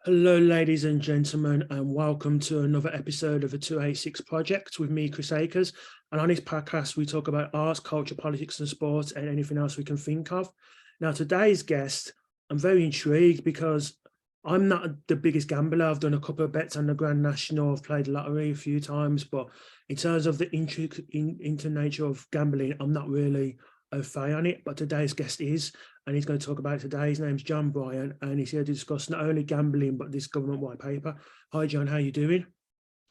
Hello, ladies and gentlemen, and welcome to another episode of the 286 Project with me, Chris Akers. And on this podcast, we talk about arts, culture, politics, and sports, and anything else we can think of. Now, today's guest, I'm very intrigued because I'm not the biggest gambler. I've done a couple of bets on the Grand National. I've played lottery a few times, but in terms of the inter nature of gambling, I'm not really au fait on it. But today's guest is, and he's going to talk about it today. His name's Bryan, and he's here to discuss not only gambling but this government white paper. Hi, John. How you doing?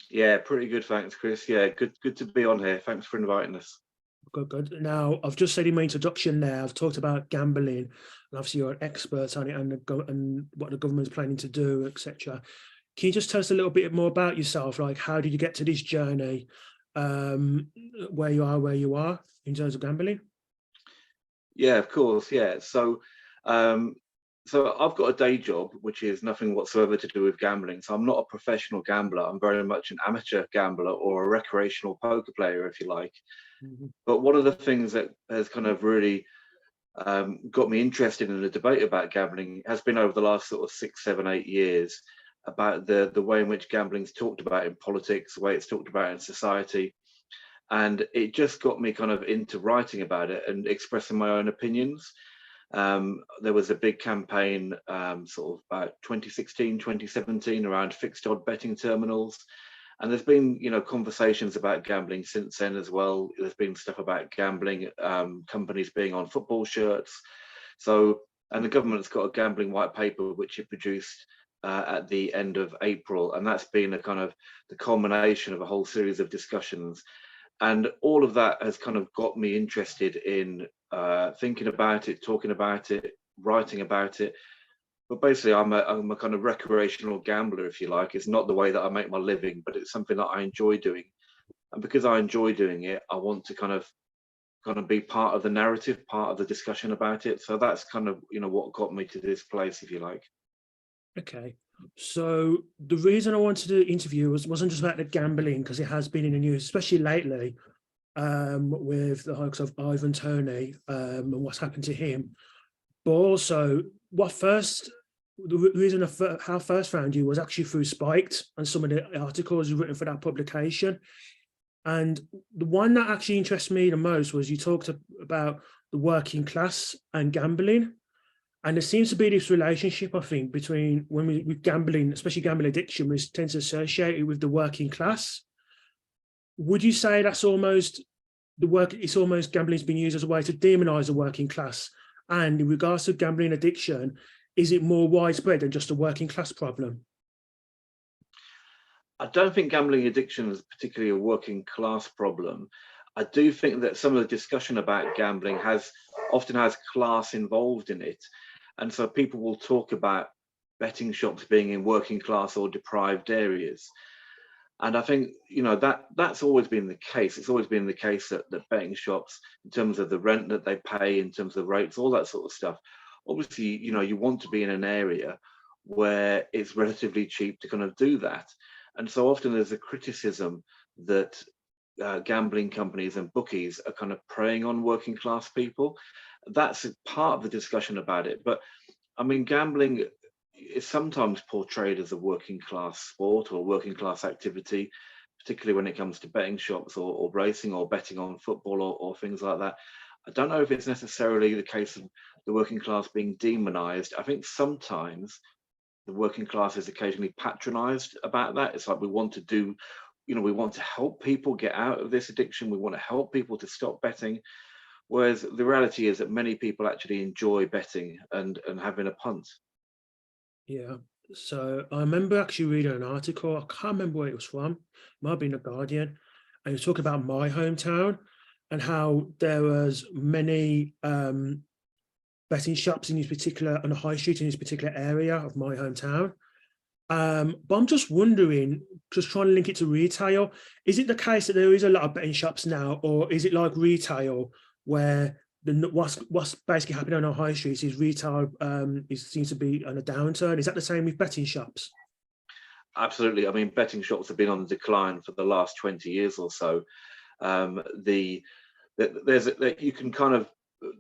Yeah, pretty good, thanks, Chris. Yeah, good to be on here. Thanks for inviting us. Good. Now, I've just said in my introduction there, I've talked about gambling, and obviously you're an expert on it and what the government's planning to do, etc. Can you just tell us a little bit more about yourself? Like, how did you get to this journey, where you are in terms of gambling? Yeah, of course. Yeah. So I've got a day job which is nothing whatsoever to do with gambling. So I'm not a professional gambler. I'm very much an amateur gambler or a recreational poker player, if you like. Mhm. But one of the things that has kind of really got me interested in the debate about gambling has been over the last sort of 6, 7, 8 years about the way in which gambling's talked about in politics, the way it's talked about in society. And it just got me kind of into writing about it and expressing my own opinions. There was a big campaign sort of about 2016, 2017 around fixed odd betting terminals. And there's been, conversations about gambling since then as well. There's been stuff about gambling companies being on football shirts. So, and the government's got a gambling white paper which it produced at the end of April, and that's been a kind of the culmination of a whole series of discussions. And all of that has kind of got me interested in thinking about it, talking about it, writing about it. But basically, I'm a kind of recreational gambler, if you like. It's not the way that I make my living, but it's something that I enjoy doing. And because I enjoy doing it, I want to kind of be part of the narrative, part of the discussion about it. So that's kind of what got me to this place, if you like. Okay. So the reason I wanted to interview wasn't just about the gambling, because it has been in the news, especially lately, with the likes of Ivan Toney, and what's happened to him. But also, the reason how I first found you was actually through Spiked and some of the articles you've written for that publication. And the one that actually interests me the most was you talked about the working class and gambling. And there seems to be this relationship, I think, between with gambling, especially gambling addiction, which tends to associate it with the working class. Would you say that's almost it's almost gambling's been used as a way to demonize the working class? And in regards to gambling addiction, is it more widespread than just a working class problem? I don't think gambling addiction is particularly a working class problem. I do think that some of the discussion about gambling often has class involved in it. And so people will talk about betting shops being in working class or deprived areas. And I think, that's always been the case. It's always been the case that betting shops, in terms of the rent that they pay, in terms of the rates, all that sort of stuff, obviously, you want to be in an area where it's relatively cheap to kind of do that. And so often there's a criticism that gambling companies and bookies are kind of preying on working class people. That's a part of the discussion about it. But I mean, gambling is sometimes portrayed as a working class sport or working class activity, particularly when it comes to betting shops or racing or betting on football or things like that. I don't know if it's necessarily the case of the working class being demonized. I think sometimes the working class is occasionally patronized about that. It's like we want to help people get out of this addiction. We want to help people to stop betting. Whereas the reality is that many people actually enjoy betting and having a punt. Yeah. So I remember actually reading an article. I can't remember where it was from. It might have been The Guardian. And it was talking about my hometown and how there was many betting shops in this particular, on the high street in this particular area of my hometown. But I'm just wondering, just trying to link it to retail, is it the case that there is a lot of betting shops now, or is it like retail where what's basically happening on our high streets is retail seems to be on a downturn? Is that the same with betting shops? Absolutely. I mean, betting shops have been on the decline for the last 20 years or so. You can kind of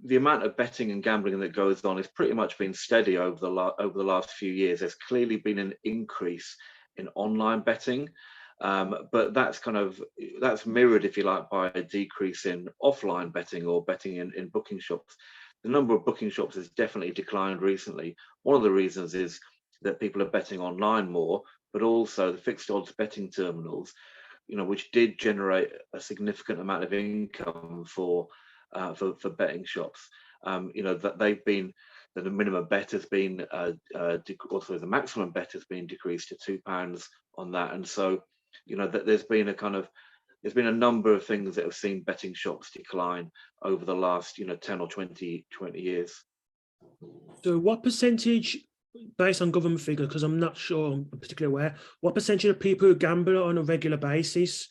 the amount of betting and gambling that goes on has pretty much been steady over the last few years. There's clearly been an increase in online betting, but that's mirrored, if you like, by a decrease in offline betting or betting in booking shops. The number of booking shops has definitely declined recently. One of the reasons is that people are betting online more, but also the fixed odds betting terminals, which did generate a significant amount of income for betting shops. That they've been, that the minimum bet has been also the maximum bet has been decreased to £2 on that, and so that there's been a number of things that have seen betting shops decline over the last 10 or 20 years. So what percentage, based on government figures, because I'm not sure, I'm particularly aware, what percentage of people who gamble on a regular basis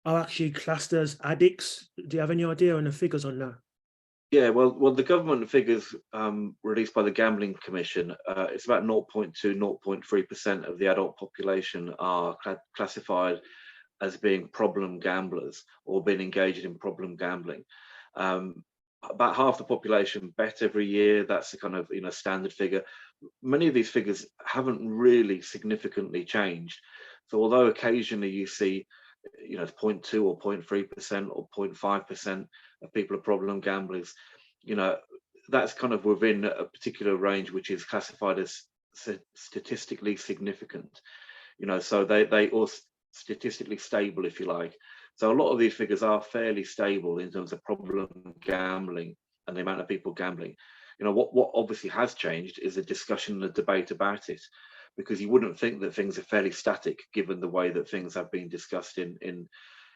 are actually classed as addicts? Do you have any idea on the figures on that? Yeah, well, the government figures released by the Gambling Commission, it's about 0.2, 0.3% of the adult population are classified as being problem gamblers or being engaged in problem gambling. About half the population bet every year. That's the kind of standard figure. Many of these figures haven't really significantly changed. So although occasionally you see 0.2 or 0.3% or 0.5% of people are problem gamblers, that's kind of within a particular range which is classified as statistically significant. So they or statistically stable, if you like. So a lot of these figures are fairly stable in terms of problem gambling and the amount of people gambling. What obviously has changed is the discussion and the debate about it, because you wouldn't think that things are fairly static given the way that things have been discussed in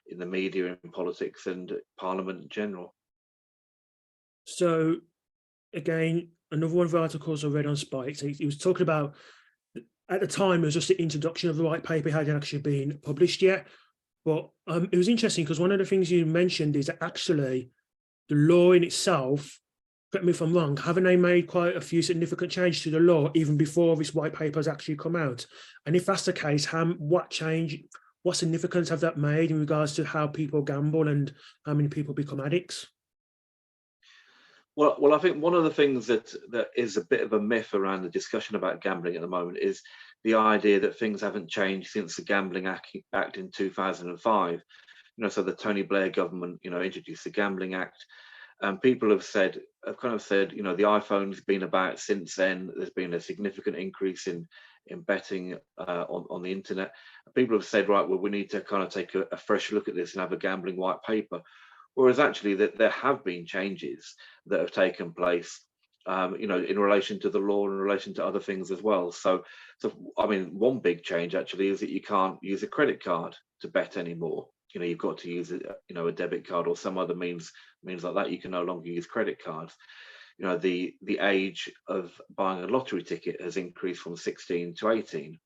the media, in politics and Parliament in general. So again, another one of the articles I read on Spikes, he was talking about, at the time, it was just the introduction of the white paper, hadn't actually been published yet. But it was interesting because one of the things you mentioned is that actually the law in itself, correct me if I'm wrong, haven't they made quite a few significant changes to the law even before this white paper has actually come out? And if that's the case, what significance have that made in regards to how people gamble and how many people become addicts? Well, I think one of the things that is a bit of a myth around the discussion about gambling at the moment is the idea that things haven't changed since the Gambling Act in 2005. So the Tony Blair government, introduced the Gambling Act, and people have kind of said, the iPhone's been about since then. There's been a significant increase in betting on the internet. People have said, right, well, we need to kind of take a fresh look at this and have a gambling white paper. Whereas actually that there have been changes that have taken place, in relation to the law and in relation to other things as well. So I mean, one big change actually is that you can't use a credit card to bet anymore. You've got to use a debit card or some other means like that. You can no longer use credit cards. The age of buying a lottery ticket has increased from 16 to 18.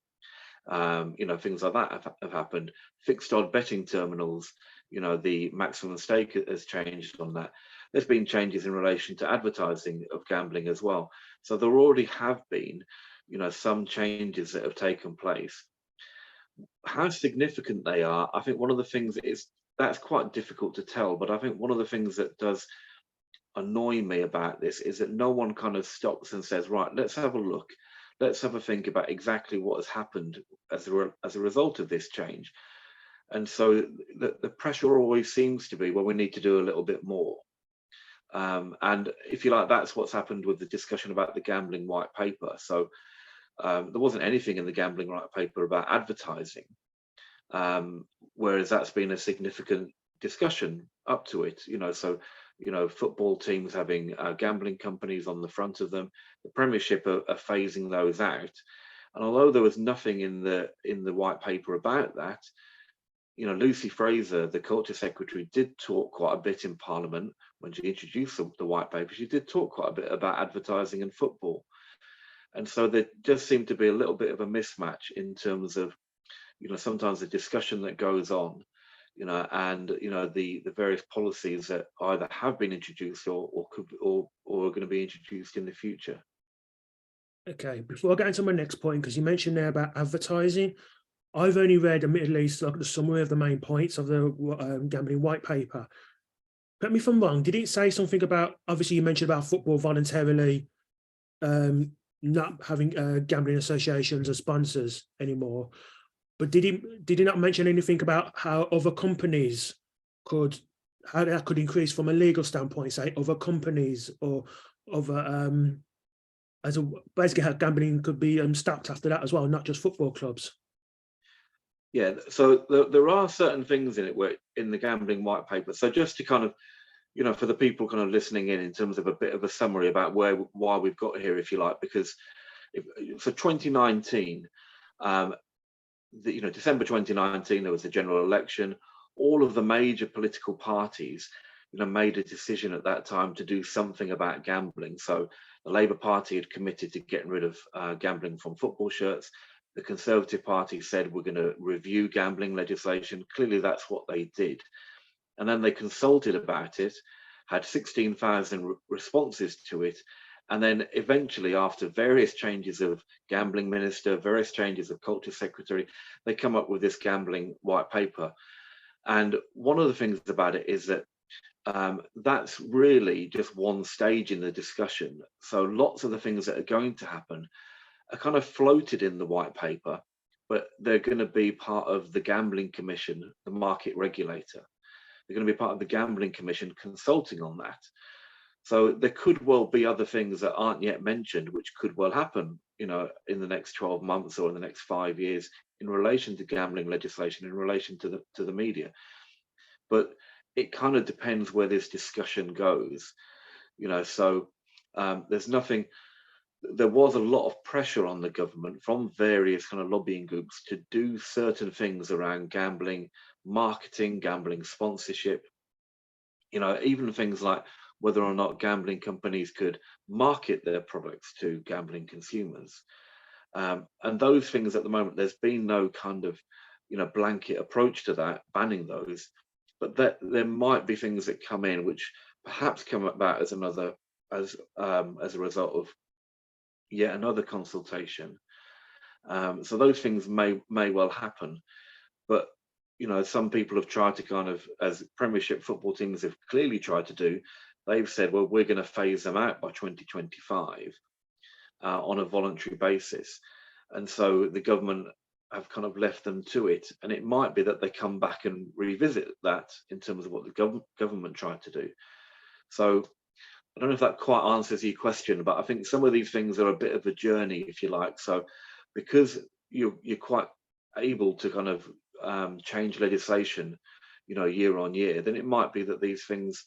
Things like that have happened. Fixed odd betting terminals, the maximum stake has changed on that. There's been changes in relation to advertising of gambling as well. So there already have been, some changes that have taken place. How significant they are, I think one of the things that's quite difficult to tell, but I think one of the things that does annoy me about this is that no one kind of stops and says, right, let's have a look. Let's have a think about exactly what has happened as a result of this change. And so the pressure always seems to be, well, we need to do a little bit more. And if you like, that's what's happened with the discussion about the gambling white paper. So there wasn't anything in the gambling white paper about advertising, whereas that's been a significant discussion up to it. So football teams having gambling companies on the front of them. The Premiership are phasing those out. And although there was nothing in the white paper about that, Lucy Fraser, the Culture Secretary, did talk quite a bit in Parliament when she introduced the white paper. She did talk quite a bit about advertising and football. And so there does seem to be a little bit of a mismatch in terms of, sometimes the discussion that goes on, and the various policies that either have been introduced or are going to be introduced in the future. Okay, before I get into my next point, because you mentioned there about advertising, I've only read, admittedly, like the summary of the main points of the gambling white paper. correct me if I'm wrong, did it say something about, obviously you mentioned about football voluntarily not having gambling associations as sponsors anymore, but did he not mention anything about how other companies could, how that could increase from a legal standpoint, say other companies or other as a, basically how gambling could be stopped after that as well, not just football clubs? Yeah, so there are certain things in it where in the gambling white paper. So just to kind of, for the people kind of listening in terms of a bit of a summary about why we've got here, if you like, because for 2019, December 2019, there was a general election. All of the major political parties, made a decision at that time to do something about gambling. So the Labour Party had committed to getting rid of gambling from football shirts. The Conservative Party said we're going to review gambling legislation. Clearly, that's what they did. And then they consulted about it, had 16,000 responses to it. And then eventually, after various changes of gambling minister, various changes of culture secretary, they come up with this gambling white paper. And one of the things about it is that that's really just one stage in the discussion. So lots of the things that are going to happen are kind of floated in the white paper, but they're going to be part of the Gambling Commission, the market regulator. They're going to be part of the Gambling Commission consulting on that. So there could well be other things that aren't yet mentioned, which could well happen, in the next 12 months or in the next 5 years in relation to gambling legislation, in relation to the media. But it kind of depends where this discussion goes, so there's nothing. There was a lot of pressure on the government from various kind of lobbying groups to do certain things around gambling marketing, gambling sponsorship, even things like whether or not gambling companies could market their products to gambling consumers. And those things at the moment, there's been no kind of, blanket approach to that, banning those, but that there might be things that come in which perhaps come about as a result of yet another consultation. So those things may well happen, but some people have tried to kind of, as Premiership football teams have clearly tried to do, they've said, well, we're going to phase them out by 2025 on a voluntary basis, and so the government have kind of left them to it, and it might be that they come back and revisit that in terms of what the government tried to do. So I don't know if that quite answers your question, but I think some of these things are a bit of a journey, if you like. So because you're quite able to kind of change legislation, year on year, then it might be that these things,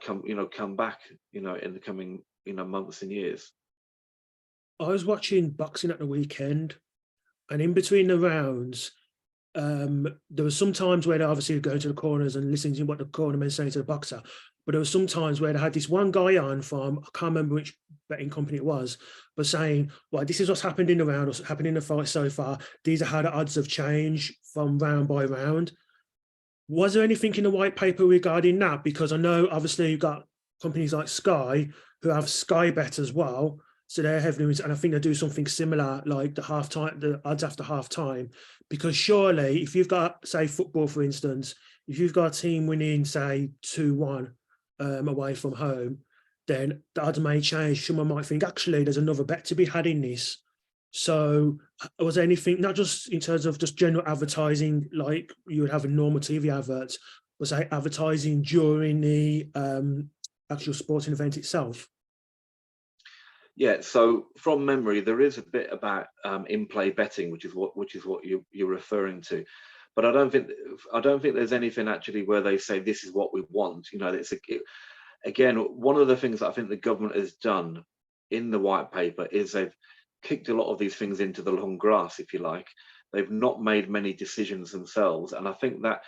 come back, in the coming, months and years. I was watching boxing at the weekend, and in between the rounds, there was some times where they obviously go to the corners and listening to what the cornermen saying to the boxer, but there was some times where they had this one guy on from, I can't remember which betting company it was, but saying, well, this is what's happened in the round, what's happened in the fight so far. These are how the odds have changed from round by round. Was there anything in the white paper regarding that? Because I know obviously you've got companies like Sky who have Sky Bet as well. So they're heavily, and I think they do something similar, like the odds after half time. Because surely, if you've got, say, football, for instance, if you've got a team winning, say, 2-1 away from home, then the odds may change. Someone might think, actually, there's another bet to be had in this. So was there anything, not just in terms of just general advertising, like you would have in normal TV adverts, was there advertising during the actual sporting event itself? Yeah, so from memory, there is a bit about in-play betting, which is what you're referring to, but I don't think there's anything actually where they say this is what we want. Again, one of the things that I think the government has done in the white paper is they've kicked a lot of these things into the long grass, if you like. They've not made many decisions themselves, and I think that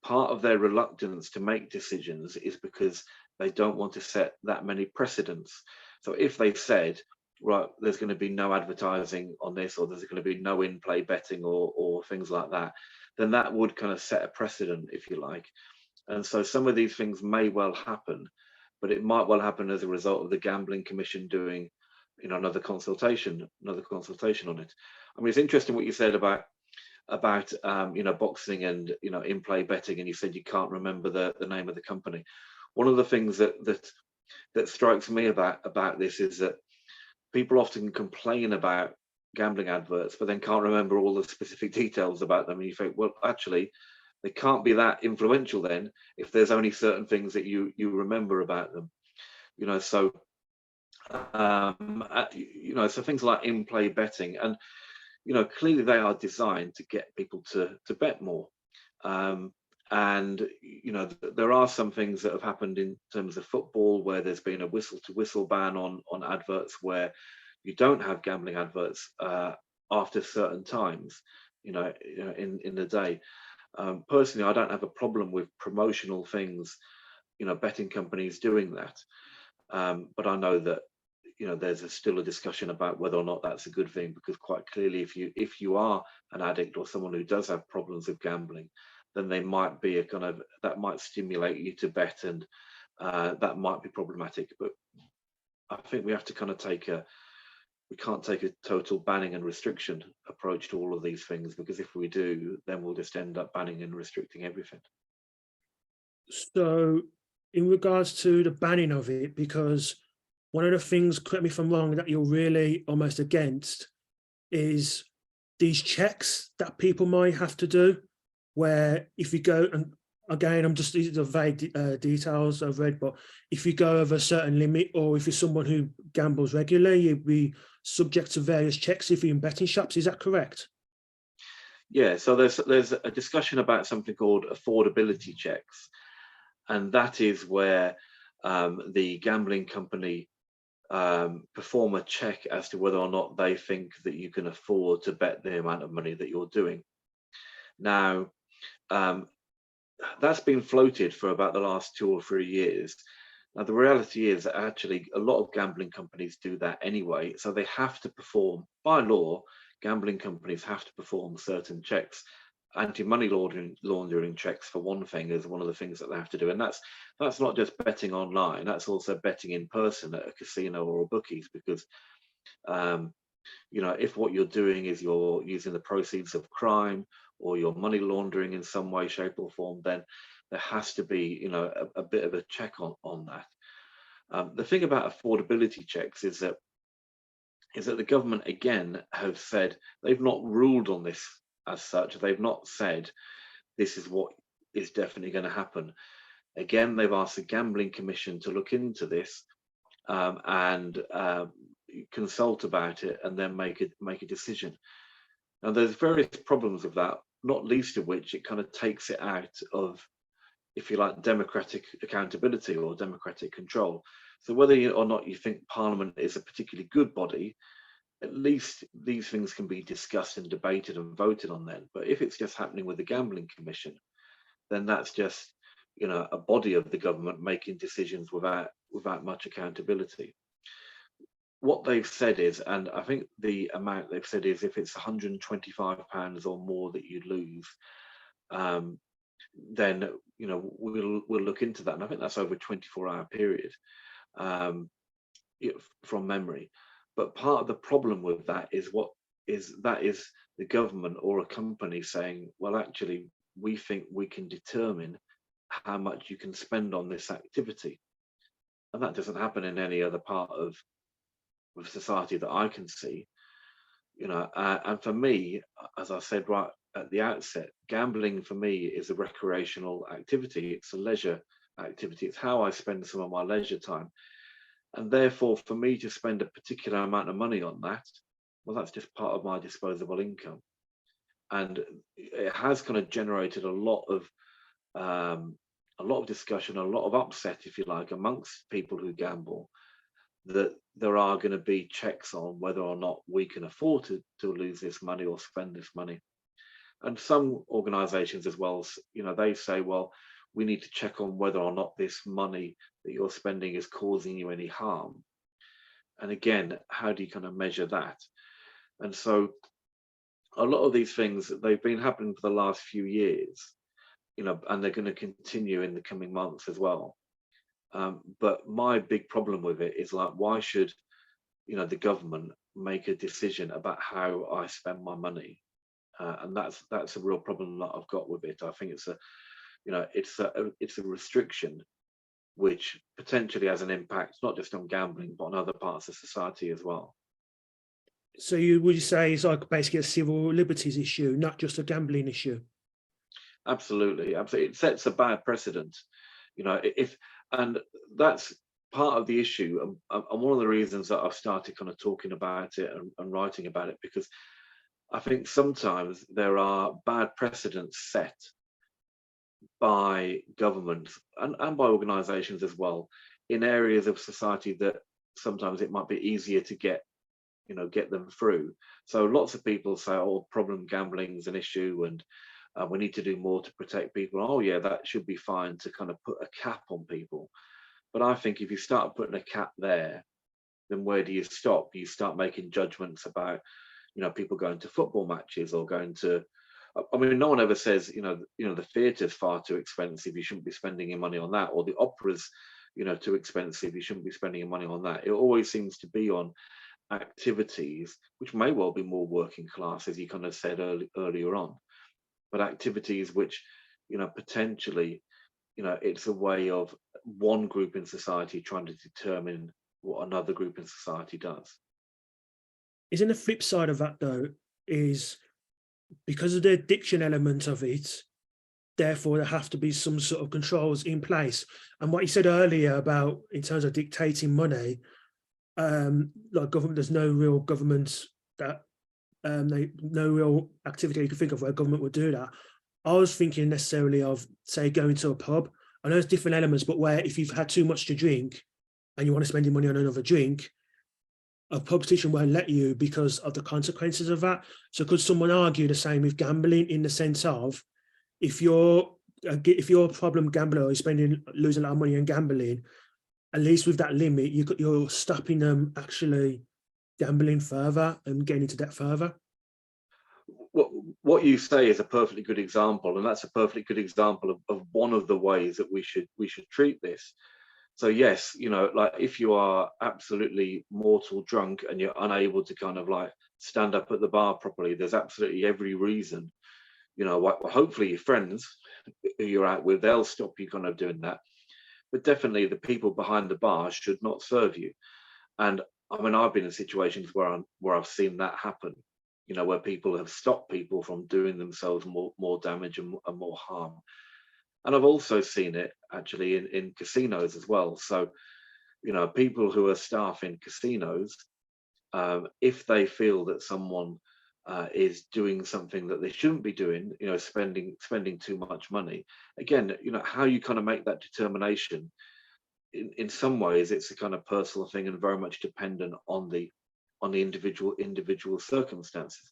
part of their reluctance to make decisions is because they don't want to set that many precedents. So if they said, right, there's going to be no advertising on this, or there's going to be no in-play betting or things like that, then that would kind of set a precedent, if you like. And so some of these things may well happen, but it might well happen as a result of the Gambling Commission doing, another consultation on it. I mean, it's interesting what you said about boxing and in-play betting, and you said you can't remember the name of the company. one of the things that strikes me about this is that people often complain about gambling adverts, but then can't remember all the specific details about them. And you think, well, actually, they can't be that influential then if there's only certain things that you remember about them. So so things like in-play betting, and clearly they are designed to get people to bet more. And there are some things that have happened in terms of football where there's been a whistle-to-whistle ban on adverts, where you don't have gambling adverts after certain times, in the day. Personally, I don't have a problem with promotional things, betting companies doing that. But I know that there's still a discussion about whether or not that's a good thing, because quite clearly, if you are an addict or someone who does have problems with gambling, then they might be that might stimulate you to bet, and that might be problematic. But I think we have to we can't take a total banning and restriction approach to all of these things, because if we do, then we'll just end up banning and restricting everything. So, in regards to the banning of it, because one of the things, correct me if I'm wrong, that you're really almost against is these checks that people might have to do, where if you go, and again, these are vague details I've read, but if you go over a certain limit, or if you're someone who gambles regularly, you'd be subject to various checks if you're in betting shops. Is that correct? Yeah, so there's a discussion about something called affordability checks, and that is where the gambling company perform a check as to whether or not they think that you can afford to bet the amount of money that you're doing. Now, that's been floated for about the last 2 or 3 years. Now, the reality is that actually a lot of gambling companies do that anyway. So they have to perform, by law, gambling companies have to perform certain checks. Anti-money laundering checks, for one thing, is one of the things that they have to do. And that's not just betting online, that's also betting in person at a casino or a bookies, because if what you're doing is you're using the proceeds of crime, or you're money laundering in some way, shape or form, then there has to be a bit of a check on that. The thing about affordability checks is that the government, again, have said they've not ruled on this as such. They've not said this is what is definitely going to happen. Again, they've asked the Gambling Commission to look into this and consult about it, and then make a decision. Now, there's various problems with that, not least of which it kind of takes it out of, if you like, democratic accountability or democratic control. So whether or not you think Parliament is a particularly good body, at least these things can be discussed and debated and voted on then. But if it's just happening with the Gambling Commission, then that's just a body of the government making decisions without much accountability. What they've said is, and I think the amount they've said is, if it's £125 or more that you lose, then we'll look into that. And I think that's over a 24-hour period, from memory. But part of the problem with that is the government or a company saying, well, actually, we think we can determine how much you can spend on this activity. And that doesn't happen in any other part of society that I can see. And for me, as I said right at the outset, gambling for me is a recreational activity. It's a leisure activity. It's how I spend some of my leisure time. And therefore, for me to spend a particular amount of money on that, well, that's just part of my disposable income. And it has kind of generated a lot of discussion, a lot of upset, if you like, amongst people who gamble, that there are going to be checks on whether or not we can afford to lose this money or spend this money. And some organizations as well, they say, well, we need to check on whether or not this money that you're spending is causing you any harm. And again, how do you kind of measure that? And so a lot of these things, they've been happening for the last few years, and they're going to continue in the coming months as well. But my big problem with it is, like, why should the government make a decision about how I spend my money? And that's a real problem that I've got with it. I think it's a restriction which potentially has an impact not just on gambling but on other parts of society as well. So you would you say it's like basically a civil liberties issue, not just a gambling issue? Absolutely, absolutely. It sets a bad precedent, if and that's part of the issue, and one of the reasons that I've started kind of talking about it and writing about it, because I think sometimes there are bad precedents set by governments and by organizations as well in areas of society that sometimes it might be easier to get them through. So lots of people say, oh, problem gambling is an issue, and we need to do more to protect people. Oh yeah, that should be fine to kind of put a cap on people. But I think if you start putting a cap there, then where do you stop? You start making judgments about people going to football matches or going to, I mean, no one ever says, the theatre's far too expensive, you shouldn't be spending your money on that, or the opera's, too expensive, you shouldn't be spending your money on that. It always seems to be on activities which may well be more working class, as you kind of said earlier on, but activities which, potentially, it's a way of one group in society trying to determine what another group in society does. Isn't the flip side of that though, is because of the addiction element of it, therefore there have to be some sort of controls in place. And what you said earlier about in terms of dictating money, like government, there's no real government that no real activity you can think of where government would do that. I was thinking necessarily of, say, going to a pub. I know there's different elements, but where if you've had too much to drink and you want to spend your money on another drink, a pub petition won't let you because of the consequences of that. So could someone argue the same with gambling, in the sense of if you're a problem gambler or you're losing a lot of money on gambling, at least with that limit, you're stopping them actually gambling further and getting into debt further. What you say is a perfectly good example, and that's a perfectly good example of one of the ways that we should treat this. So yes, like if you are absolutely mortal drunk and you're unable to kind of like stand up at the bar properly, there's absolutely every reason, hopefully your friends who you're out with, they'll stop you kind of doing that. But definitely the people behind the bar should not serve you. And I mean, I've been in situations where I've seen that happen, where people have stopped people from doing themselves more damage and more harm. And I've also seen it actually in casinos as well. So, people who are staff in casinos, if they feel that someone is doing something that they shouldn't be doing, spending too much money, again, how you kind of make that determination, in some ways it's a kind of personal thing and very much dependent on the individual circumstances.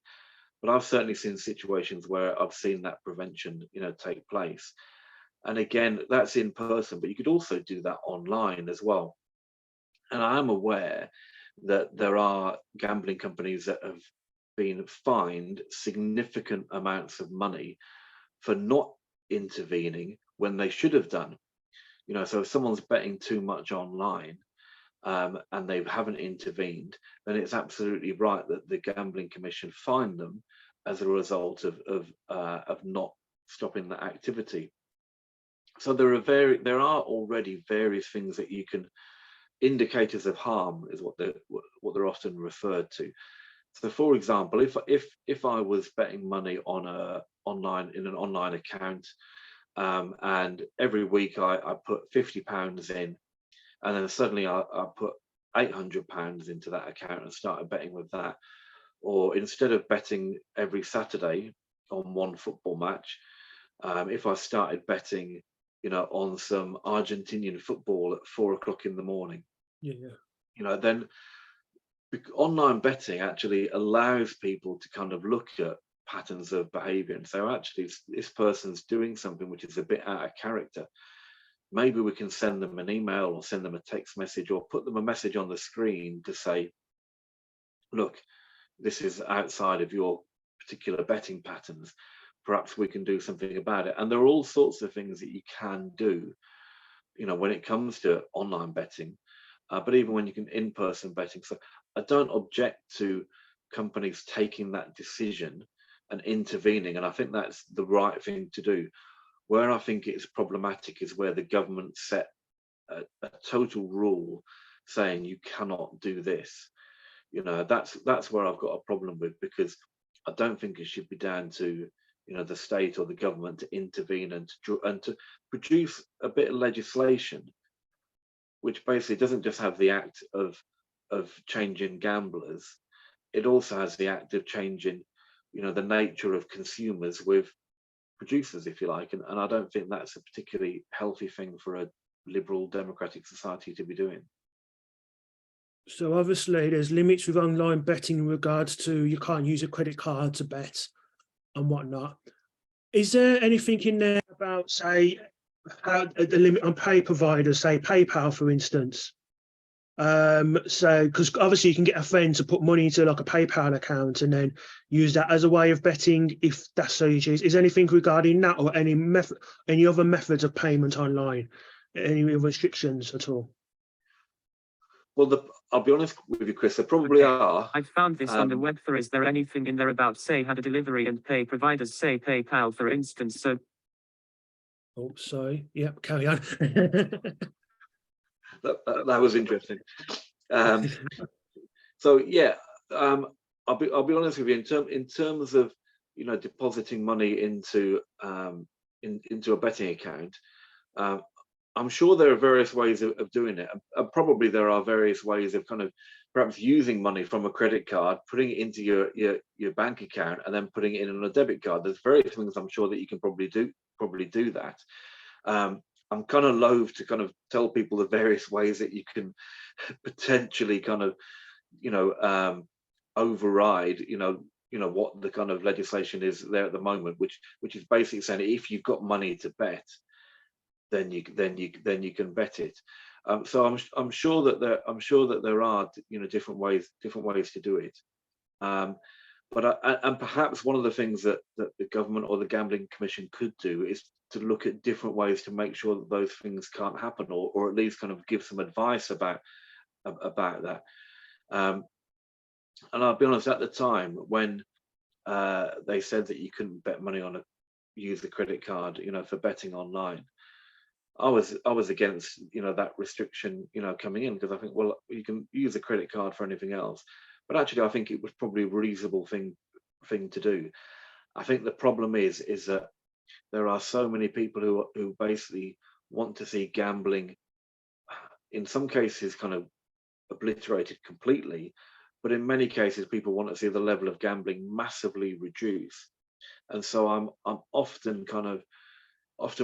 But I've certainly seen situations where I've seen that prevention take place, and again, that's in person, but you could also do that online as well. And I am aware that there are gambling companies that have been fined significant amounts of money for not intervening when they should have done. So if someone's betting too much online, and they haven't intervened, then it's absolutely right that the Gambling Commission fined them as a result of not stopping that activity. So there are already various things that you can, indicators of harm is what they're often referred to. So, for example, if I was betting money on in an online account, and every week I put £50 in, and then suddenly I put £800 into that account and started betting with that, or instead of betting every Saturday on one football match, if I started betting, on some Argentinian football at 4 o'clock in the morning, then online betting actually allows people to kind of look at patterns of behavior and say, oh, actually, this person's doing something which is a bit out of character. Maybe we can send them an email or send them a text message or put them a message on the screen to say, look, this is outside of your particular betting patterns. Perhaps we can do something about it. And there are all sorts of things that you can do, when it comes to online betting, but even when you can in-person betting. So I don't object to companies taking that decision and intervening. And I think that's the right thing to do. Where I think it's problematic is where the government set a total rule saying you cannot do this. That's where I've got a problem with, because I don't think it should be down to the state or the government to intervene and to produce a bit of legislation which basically doesn't just have the act of changing gamblers. It also has the act of changing the nature of consumers with producers, if you like, and I don't think that's a particularly healthy thing for a liberal democratic society to be doing. So obviously there's limits with online betting in regards to you can't use a credit card to bet and whatnot. Is there anything in there about, say, how the limit on pay providers, say PayPal, for instance? So because obviously you can get a friend to put money into like a PayPal account and then use that as a way of betting if that's so you choose. Is there anything regarding that, or any other methods of payment online? Any restrictions at all? Well, I'll be honest with you, Chris, there probably are. I've found this on the web. For is there anything in there about, say, how to delivery and pay providers, say PayPal, for instance? So, oh, sorry. Yep, carry on. That was interesting. So yeah, I'll be honest with you. In terms of depositing money into into a betting account, I'm sure there are various ways of doing it. And probably there are various ways of kind of perhaps using money from a credit card, putting it into your bank account, and then putting it in on a debit card. There's various things I'm sure that you can probably do that. I'm kind of loath to kind of tell people the various ways that you can potentially kind of override what the kind of legislation is there at the moment, which is basically saying if you've got money to bet, then you can bet it. So I'm sure that there are different ways to do it. But and perhaps one of the things that the government or the Gambling Commission could do is to look at different ways to make sure that those things can't happen, or at least kind of give some advice about that. And I'll be honest, at the time when they said that you couldn't bet money use the credit card, for betting online, I was against that restriction coming in, because I think, well, you can use a credit card for anything else. But actually, I think it was probably a reasonable thing to do. I think the problem is that there are so many people who basically want to see gambling, in some cases, kind of obliterated completely, but in many cases, people want to see the level of gambling massively reduced. And so I'm often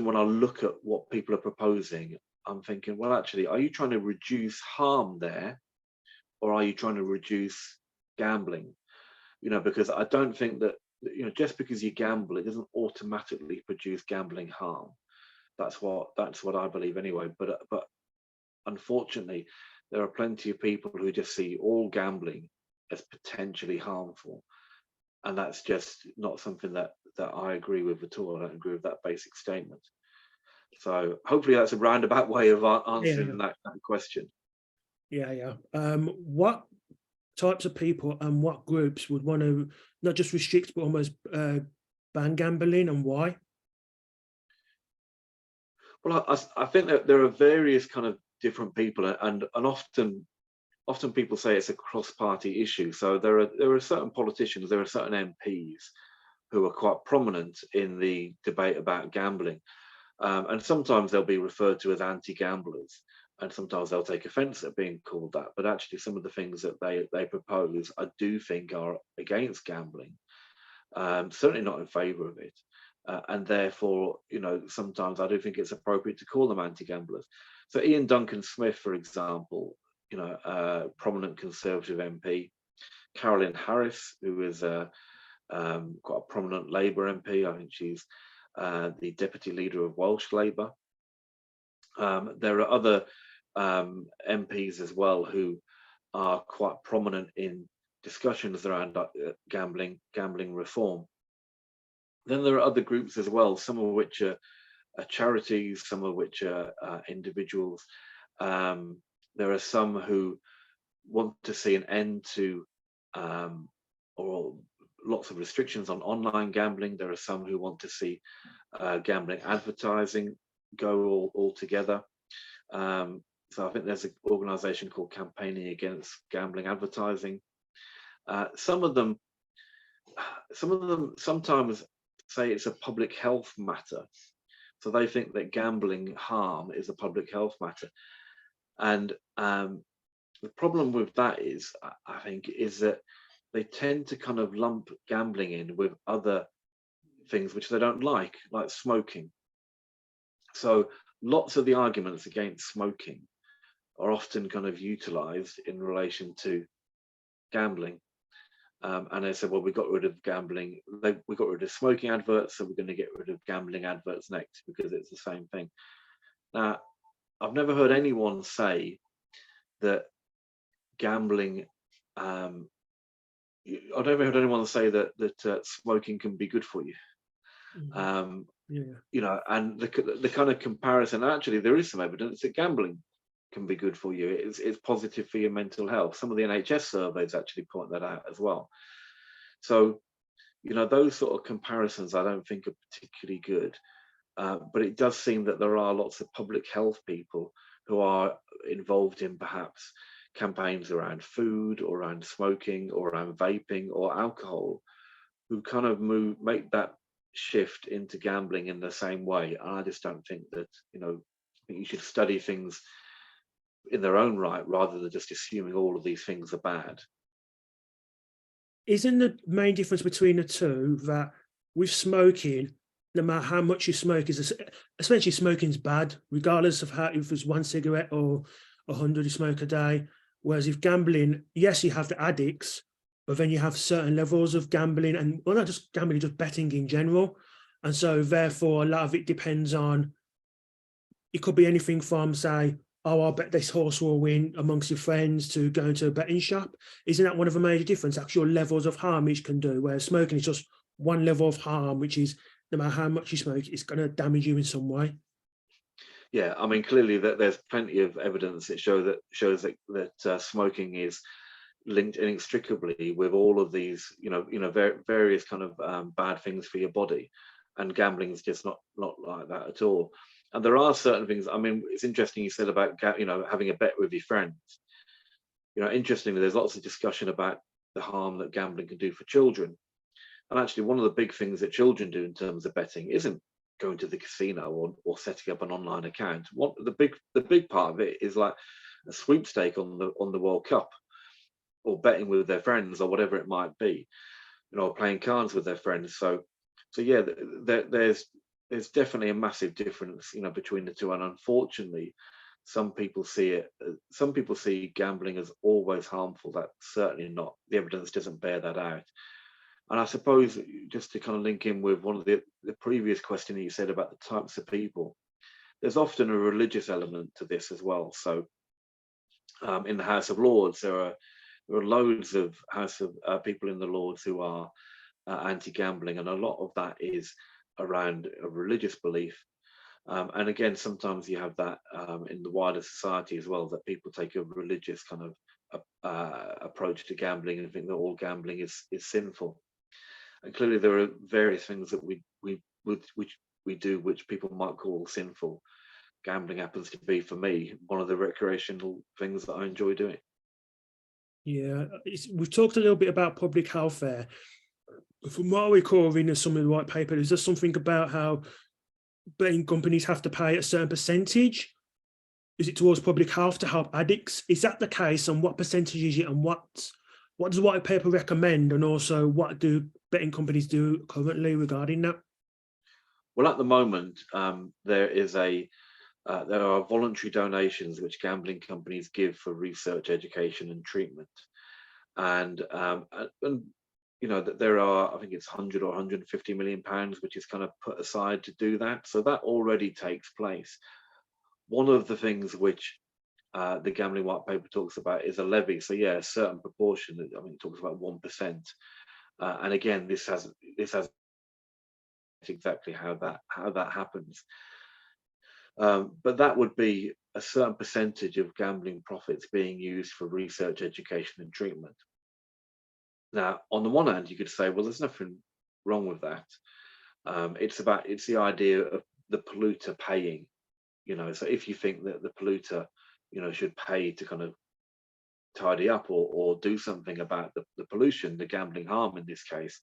when I look at what people are proposing, I'm thinking, well, actually, are you trying to reduce harm there, or are you trying to reduce gambling? Because I don't think that just because you gamble, it doesn't automatically produce gambling harm. That's what I believe anyway. But unfortunately, there are plenty of people who just see all gambling as potentially harmful, and that's just not something that I agree with at all. I don't agree with that basic statement. So hopefully that's a roundabout way of answering that question. Yeah. What types of people and what groups would want to not just restrict but almost ban gambling, and why? Well, I think that there are various kind of different people, and often people say it's a cross-party issue. So there are certain politicians, there are certain MPs who are quite prominent in the debate about gambling, and sometimes they'll be referred to as anti-gamblers, and sometimes they'll take offence at being called that. But actually, some of the things that they propose, I do think, are against gambling, certainly not in favour of it. And therefore, sometimes I do think it's appropriate to call them anti-gamblers. So Ian Duncan Smith, for example, prominent Conservative MP, Carolyn Harris, who is quite a prominent Labour MP. I think she's the deputy leader of Welsh Labour. There are other MPs as well who are quite prominent in discussions around gambling reform. Then there are other groups as well, some of which are charities, some of which are individuals. There are some who want to see an end to or lots of restrictions on online gambling. There are some who want to see gambling advertising go altogether. So I think there's an organisation called Campaigning Against Gambling Advertising. Some of them sometimes say it's a public health matter. So they think that gambling harm is a public health matter. And the problem with that is, I think, is that they tend to kind of lump gambling in with other things which they don't like smoking. So lots of the arguments against smoking are often kind of utilized in relation to gambling. And they said, well, we got rid of gambling. We got rid of smoking adverts, so we're going to get rid of gambling adverts next because it's the same thing. Now, I've never heard anyone say that gambling. I've never heard anyone say that smoking can be good for you. You know, and the kind of comparison. Actually, there is some evidence that gambling can be good for you. It's positive for your mental health. Some of the NHS surveys actually point that out as well. So, you know, those sort of comparisons I don't think are particularly good. But it does seem that there are lots of public health people who are involved in perhaps campaigns around food or around smoking or around vaping or alcohol, who kind of make that shift into gambling in the same way. And I just don't think that, you know, I think you should study things in their own right rather than just assuming all of these things are bad. Isn't the main difference between the two that with smoking, no matter how much you smoke, essentially smoking's bad, regardless of how, if it's one cigarette or 100 you smoke a day. Whereas if gambling, yes, you have the addicts, but then you have certain levels of gambling, and well, not just gambling, just betting in general. And so therefore, a lot of it depends on, it could be anything from, say, oh, I'll bet this horse will win amongst your friends, to going to a betting shop. Isn't that one of the major difference, actual levels of harm each can do, where smoking is just one level of harm, which is no matter how much you smoke, it's going to damage you in some way. Yeah, I mean, clearly that there's plenty of evidence that shows that smoking is linked inextricably with all of these, various kind of bad things for your body, and gambling is just not like that at all. And there are certain things. I mean, it's interesting you said about having a bet with your friends. You know, interestingly, there's lots of discussion about the harm that gambling can do for children. And actually, one of the big things that children do in terms of betting isn't going to the casino or setting up an online account. What the big part of it is like a sweepstake on the World Cup, or betting with their friends, or whatever it might be, playing cards with their friends. So yeah, there's definitely a massive difference, between the two. And unfortunately, some people see gambling as always harmful. That's certainly not. The evidence doesn't bear that out. And I suppose, just to kind of link in with one of the previous question that you said about the types of people, there's often a religious element to this as well. So in the House of Lords, there are loads of people in the Lords who are anti-gambling, and a lot of that is around a religious belief. And again, sometimes you have that in the wider society as well, that people take a religious kind of approach to gambling and think that all gambling is sinful. And clearly, there are various things that we do which people might call sinful. Gambling happens to be, for me, one of the recreational things that I enjoy doing. Yeah, we've talked a little bit about public health there. From what I recall reading some of the white paper, is there something about how betting companies have to pay a certain percentage? Is it towards public health to help addicts? Is that the case? And what percentage is it? And what does the white paper recommend? And also, what do betting companies do currently regarding that? Well, at the moment, there are voluntary donations which gambling companies give for research, education, and treatment. And that there are, I think it's 100 or 150 million pounds, which is kind of put aside to do that. So that already takes place. One of the things which the gambling white paper talks about is a levy. So yeah, a certain proportion. I mean, it talks about 1%. And again, this has exactly how that happens. But that would be a certain percentage of gambling profits being used for research, education, and treatment. Now, on the one hand, you could say, well, there's nothing wrong with that. It's the idea of the polluter paying. So if you think that the polluter, should pay to kind of tidy up or do something about the pollution, the gambling harm in this case,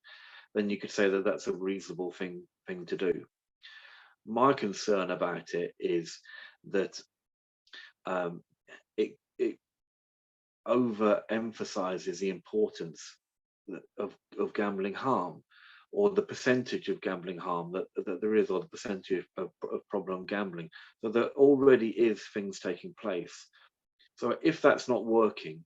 then you could say that that's a reasonable thing to do. My concern about it is that it overemphasizes the importance of gambling harm, or the percentage of gambling harm that there is, or the percentage of problem gambling. So there already is things taking place. So if that's not working,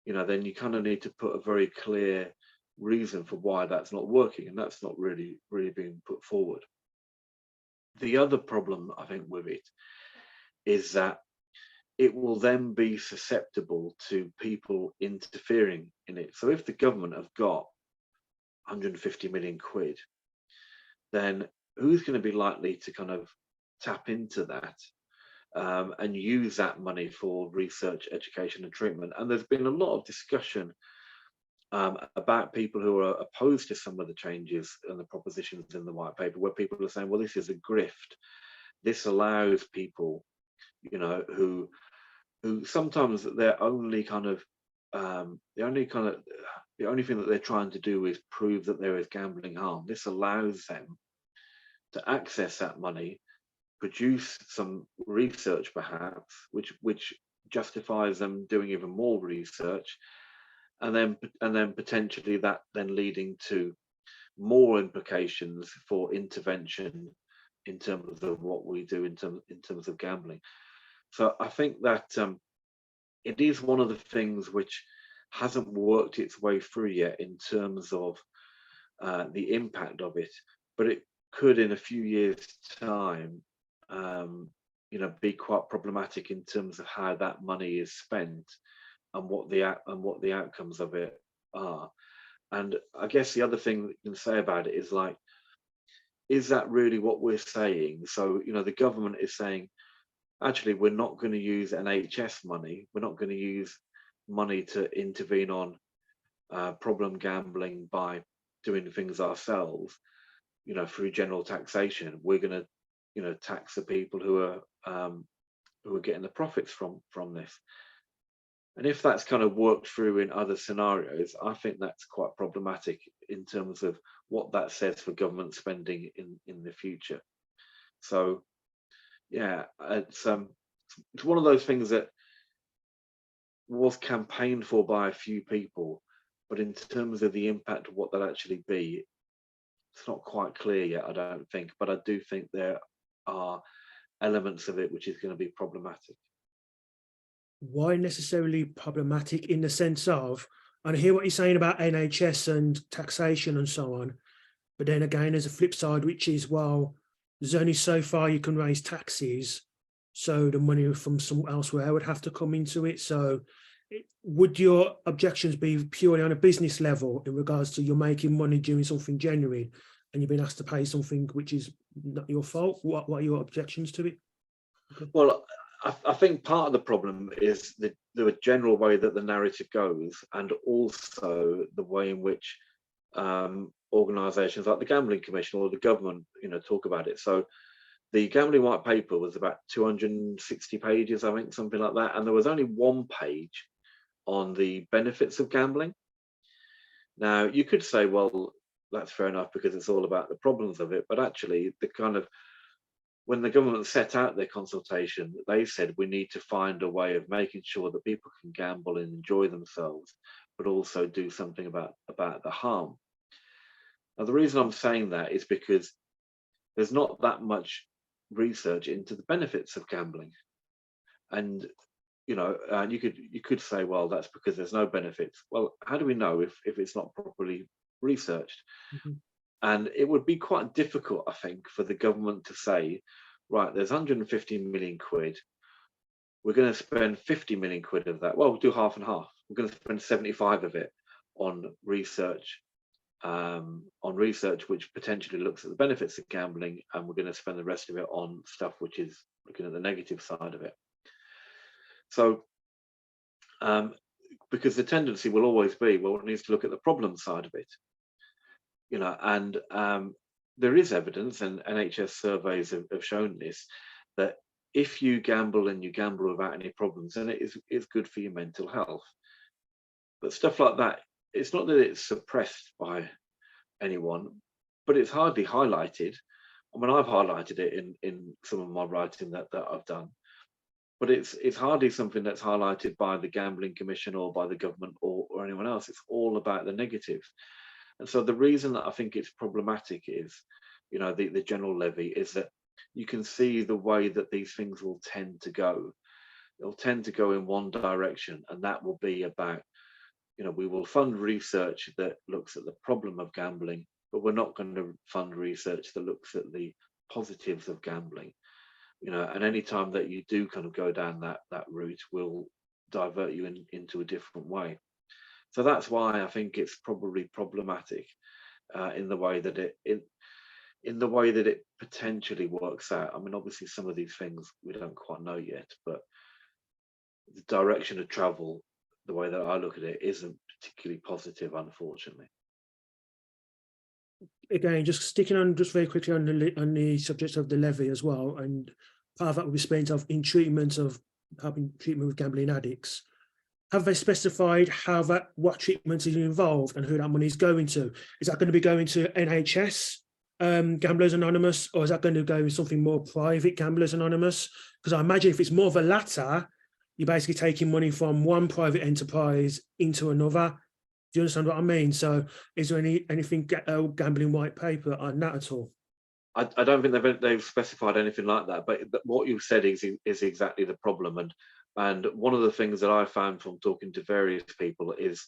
then you kind of need to put a very clear reason for why that's not working, and that's not really being put forward. The other problem, I think, with it is that it will then be susceptible to people interfering in it. So if the government have got 150 million quid, then who's going to be likely to kind of tap into that and use that money for research, education and treatment? And there's been a lot of discussion about people who are opposed to some of the changes and the propositions in the white paper, where people are saying, well, this is a grift. This allows people, who sometimes their only kind of the only thing that they're trying to do is prove that there is gambling harm. This allows them to access that money, produce some research perhaps, which justifies them doing even more research, and then potentially that then leading to more implications for intervention in terms of what we do in terms of gambling. So I think that it is one of the things which hasn't worked its way through yet in terms of the impact of it, but it could in a few years' time, be quite problematic in terms of how that money is spent and what the outcomes of it are. And I guess the other thing that you can say about it is, like, is that really what we're saying? So, the government is saying, actually, we're not going to use NHS money. We're not going to use money to intervene on problem gambling by doing things ourselves, through general taxation. We're going to, tax the people who are getting the profits from this. And if that's kind of worked through in other scenarios, I think that's quite problematic in terms of what that says for government spending in the future. So, yeah, it's one of those things that was campaigned for by a few people, but in terms of the impact of what that actually be, it's not quite clear yet, I don't think. But I do think there are elements of it which is going to be problematic. Why necessarily problematic in the sense of, and I hear what you're saying about NHS and taxation and so on, but then again, there's a flip side, which is, well, there's only so far you can raise taxes, so the money from somewhere elsewhere would have to come into it. So would your objections be purely on a business level in regards to you're making money doing something genuine and you've been asked to pay something which is not your fault? What are your objections to it? Well, I think part of the problem is the general way that the narrative goes, and also the way in which organisations like the Gambling Commission or the government, talk about it. So the Gambling White Paper was about 260 pages, I think, something like that, and there was only one page on the benefits of gambling. Now, you could say, well, that's fair enough because it's all about the problems of it, but actually, when the government set out their consultation, they said we need to find a way of making sure that people can gamble and enjoy themselves, but also do something about the harm. Now, the reason I'm saying that is because there's not that much research into the benefits of gambling. And, you could say, well, that's because there's no benefits. Well, how do we know if it's not properly researched? Mm-hmm. And it would be quite difficult, I think, for the government to say, right, there's 150 million quid. We're going to spend 50 million quid of that. Well, we'll do half and half. We're going to spend 75 of it on research, which potentially looks at the benefits of gambling, and we're going to spend the rest of it on stuff which is looking at the negative side of it. So, because the tendency will always be, well, it needs to look at the problem side of it. And there is evidence, and NHS surveys have shown this, that if you gamble and you gamble without any problems, then it's good for your mental health. But stuff like that, it's not that it's suppressed by anyone, but it's hardly highlighted. I mean, I've highlighted it in some of my writing that I've done, but it's hardly something that's highlighted by the Gambling Commission or by the government or anyone else. It's all about the negatives. And so the reason that I think it's problematic is, the general levy is that you can see the way that these things will tend to go. They'll tend to go in one direction, and that will be about, we will fund research that looks at the problem of gambling, but we're not going to fund research that looks at the positives of gambling. And any time that you do kind of go down that route will divert you into a different way. So that's why I think it's probably problematic in the way that it potentially works out. I mean, obviously some of these things we don't quite know yet, but the direction of travel, the way that I look at it, isn't particularly positive, unfortunately. Again, just sticking on just very quickly on the subject of the levy as well, and part of that will be spent in helping treatment with gambling addicts. Have they specified what treatment is involved and who that money is going to? Is that going to be going to NHS, Gamblers Anonymous, or is that going to go with something more private, Gamblers Anonymous? Because I imagine if it's more of a latter, you're basically taking money from one private enterprise into another. Do you understand what I mean? So is there anything gambling white paper on that at all? I don't think they've specified anything like that, but what you've said is exactly the problem. And one of the things that I found from talking to various people is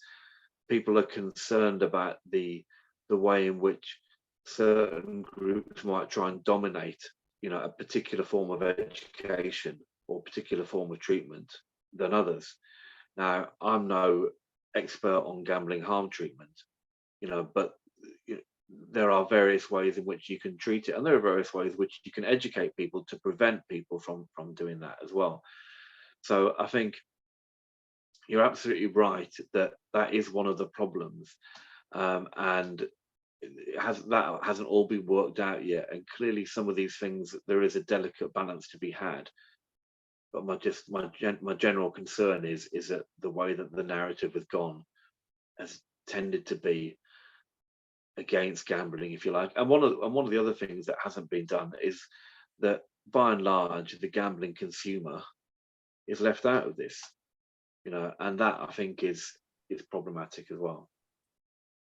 people are concerned about the way in which certain groups might try and dominate, a particular form of education or particular form of treatment than others. Now, I'm no expert on gambling harm treatment, but there are various ways in which you can treat it, and there are various ways in which you can educate people to prevent people from doing that as well. So I think you're absolutely right that is one of the problems, and that hasn't all been worked out yet. And clearly, some of these things, there is a delicate balance to be had. But my general concern is that the way that the narrative has gone has tended to be against gambling, if you like. And one of the other things that hasn't been done is that, by and large, the gambling consumer is left out of this, and that I think is problematic as well.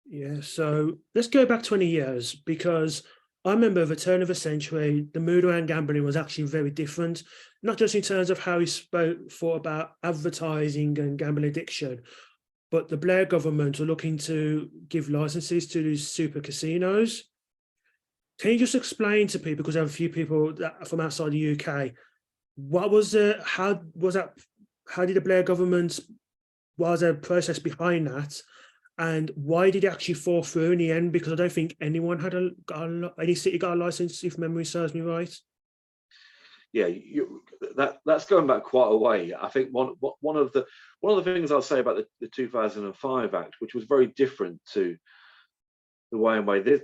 Yeah, so let's go back 20 years, because I remember at the turn of the century, the mood around gambling was actually very different, not just in terms of how he thought about advertising and gambling addiction, but the Blair government were looking to give licenses to these super casinos. Can you just explain to people, because I have a few people from outside the UK, how did the Blair government, was there a process behind that? And why did it actually fall through in the end? Because I don't think anyone had any city got a license, if memory serves me right. Yeah, that's going back quite a way. I think one of the things I'll say about the 2005 Act, which was very different to the way in which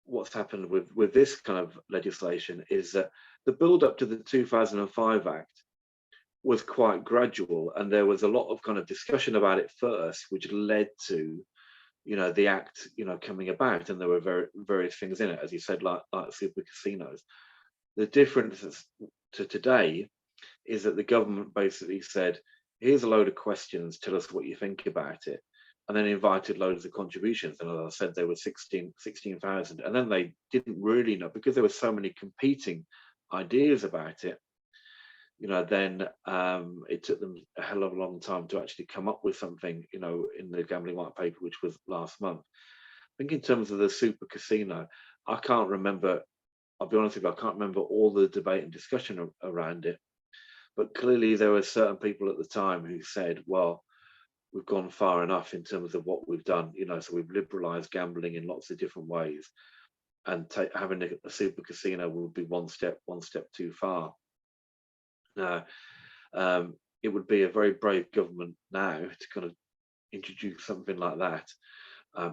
what's happened with this kind of legislation, is that the build up to the 2005 Act was quite gradual, and there was a lot of kind of discussion about it first, which led to the act coming about, and there were various things in it, as you said, like super casinos. The difference to today is that the government basically said, here's a load of questions, tell us what you think about it, and then invited loads of contributions. And as I said, there were 16,000, and then they didn't really know, because there were so many competing ideas about it. Then it took them a hell of a long time to actually come up with something, in the gambling white paper, which was last month. I think in terms of the super casino, I can't remember, I'll be honest with you, I can't remember all the debate and discussion around it. But clearly there were certain people at the time who said, well, we've gone far enough in terms of what we've done, so we've liberalized gambling in lots of different ways, and having a super casino would be one step too far. Now, it would be a very brave government now to kind of introduce something like that,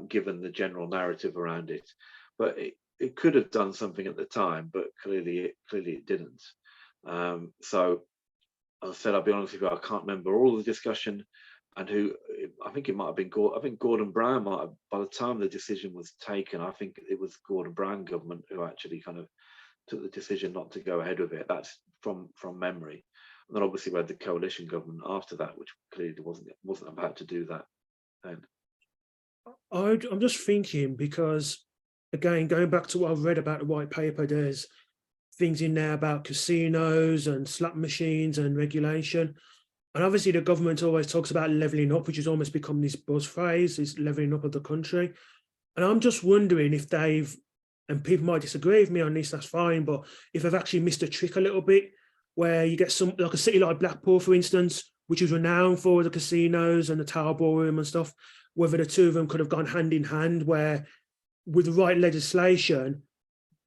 given the general narrative around it. But it could have done something at the time, but clearly it didn't. So as I said, I'll be honest with you, I can't remember all of the discussion and who. I think it might have been Gordon. I think Gordon Brown might have, by the time the decision was taken, I think it was Gordon Brown government who actually kind of took the decision not to go ahead with it. That's from memory. And then obviously we had the coalition government after that, which clearly wasn't about to do that then. I'm just thinking because, again, going back to what I've read about the white paper, there's things in there about casinos and slot machines and regulation. And obviously, the government always talks about levelling up, which has almost become this buzz phrase, is levelling up of the country. And I'm just wondering if they've, and people might disagree with me on this, that's fine, but if they've actually missed a trick a little bit, where you get some, like a city like Blackpool, for instance, which is renowned for the casinos and the Tower Ballroom and stuff, whether the two of them could have gone hand in hand, where with the right legislation,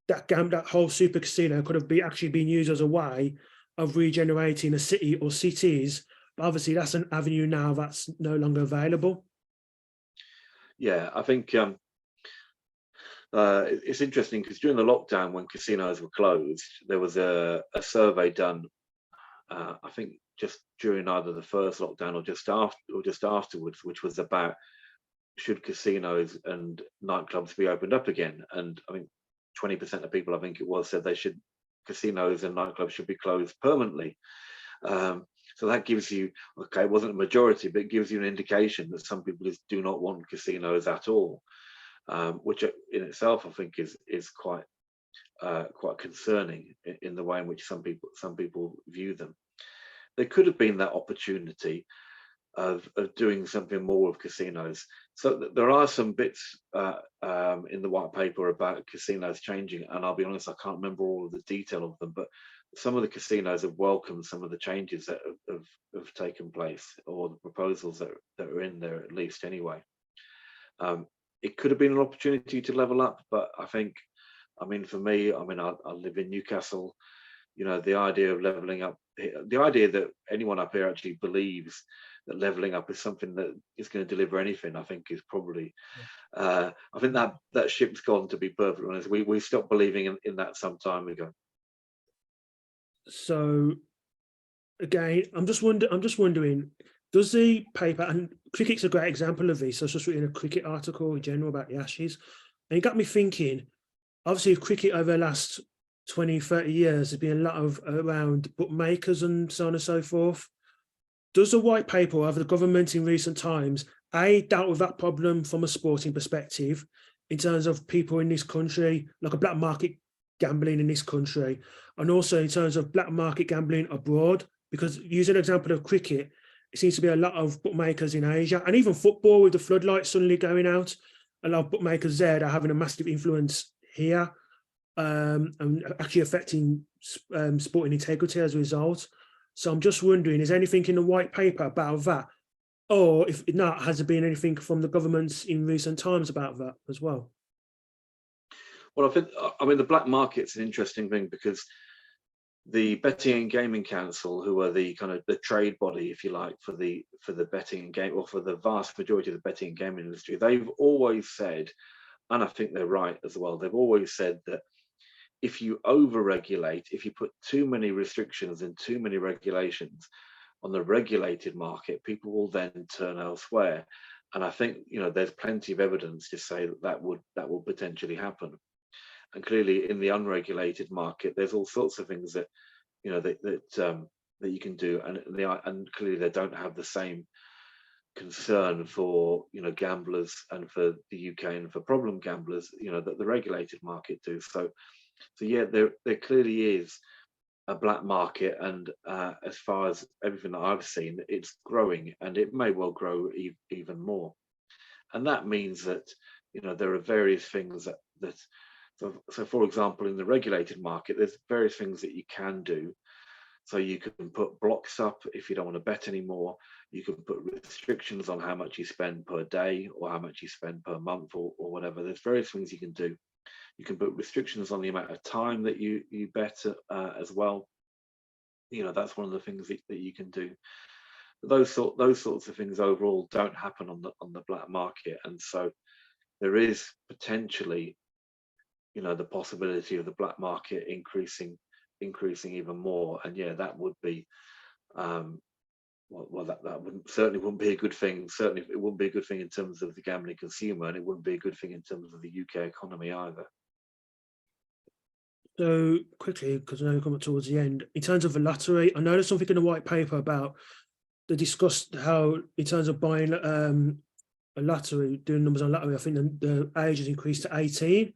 that whole super casino could have actually been used as a way of regenerating a city or cities. But obviously, that's an avenue now that's no longer available. Yeah, I think it's interesting because during the lockdown, when casinos were closed, there was a survey done. I think just during either the first lockdown or just afterwards, which was about should casinos and nightclubs be opened up again? And I think 20% of people, I think it was, said casinos and nightclubs should be closed permanently. So that gives you, okay, it wasn't a majority, but it gives you an indication that some people just do not want casinos at all, which in itself I think is quite concerning in the way in which some people view them. There could have been that opportunity of doing something more with casinos. So there are some bits in the white paper about casinos changing, and I'll be honest, I can't remember all of the detail of them, but some of the casinos have welcomed some of the changes that have taken place, or the proposals that are in there, at least anyway. It could have been an opportunity to level up, but I mean, for me, I mean, I live in Newcastle. You know, the idea of leveling up, the idea that anyone up here actually believes that leveling up is something that is going to deliver anything, I think is probably, I think that ship's gone, to be perfectly honest. We stopped believing in that some time ago. So again, I'm just wondering, does the paper, and cricket's a great example of this, I was just reading a cricket article in general about the Ashes, and it got me thinking, obviously with cricket over the last 20, 30 years, there's been a lot of around bookmakers and so on and so forth. Does the white paper, or have the government in recent times, dealt with that problem from a sporting perspective, in terms of people in this country, like a black market gambling in this country, and also in terms of black market gambling abroad? Because using an example of cricket, it seems to be a lot of bookmakers in Asia, and even football with the floodlights suddenly going out, a lot of bookmakers there that are having a massive influence here, and actually affecting sporting integrity as a result. So I'm just wondering, is anything in the white paper about that? Or if not, has there been anything from the governments in recent times about that as well? Well, I mean, the black market's an interesting thing because the Betting and Gaming Council, who are the kind of the trade body, if you like, for the betting and game, or for the vast majority of the betting and gaming industry, they've always said, and I think they're right as well, they've always said that if you over-regulate, if you put too many restrictions and too many regulations on the regulated market, people will then turn elsewhere. And I think, you know, there's plenty of evidence to say that will potentially happen. And clearly, in the unregulated market, there's all sorts of things that, you know, that you can do, and clearly they don't have the same concern for, you know, gamblers and for the UK and for problem gamblers, you know, that the regulated market do. So yeah, there clearly is a black market, and as far as everything that I've seen, it's growing, and it may well grow even more. And that means that, you know, there are various things that so for example, in the regulated market, there's various things that you can do. So you can put blocks up if you don't want to bet anymore. You can put restrictions on how much you spend per day or how much you spend per month, or whatever. There's various things you can do. You can put restrictions on the amount of time that you bet as well. You know, that's one of the things that you can do. Those sorts of things overall don't happen on the black market, and so there is potentially, you know, the possibility of the black market increasing increasing even more. And yeah, that would be well, that certainly wouldn't be a good thing. Certainly, it wouldn't be a good thing in terms of the gambling consumer, and it wouldn't be a good thing in terms of the UK economy either. So quickly, because I know we're coming towards the end, in terms of the lottery, I know there's something in the white paper about they discussed how in terms of buying a lottery, doing numbers on lottery, I think the age has increased to 18.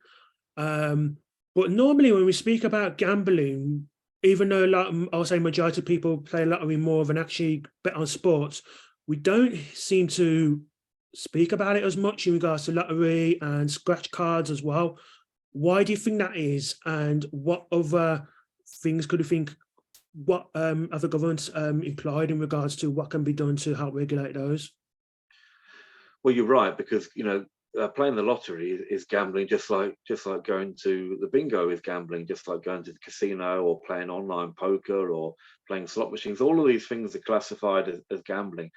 But normally when we speak about gambling, even though I'll say majority of people play lottery more than actually bet on sports, we don't seem to speak about it as much in regards to lottery and scratch cards as well. Why do you think that is? And what other things could you think, what other governments implied in regards to what can be done to help regulate those? Well, you're right, because playing the lottery is gambling, just like going to the bingo is gambling, just like going to the casino or playing online poker or playing slot machines. All of these things are classified as gambling,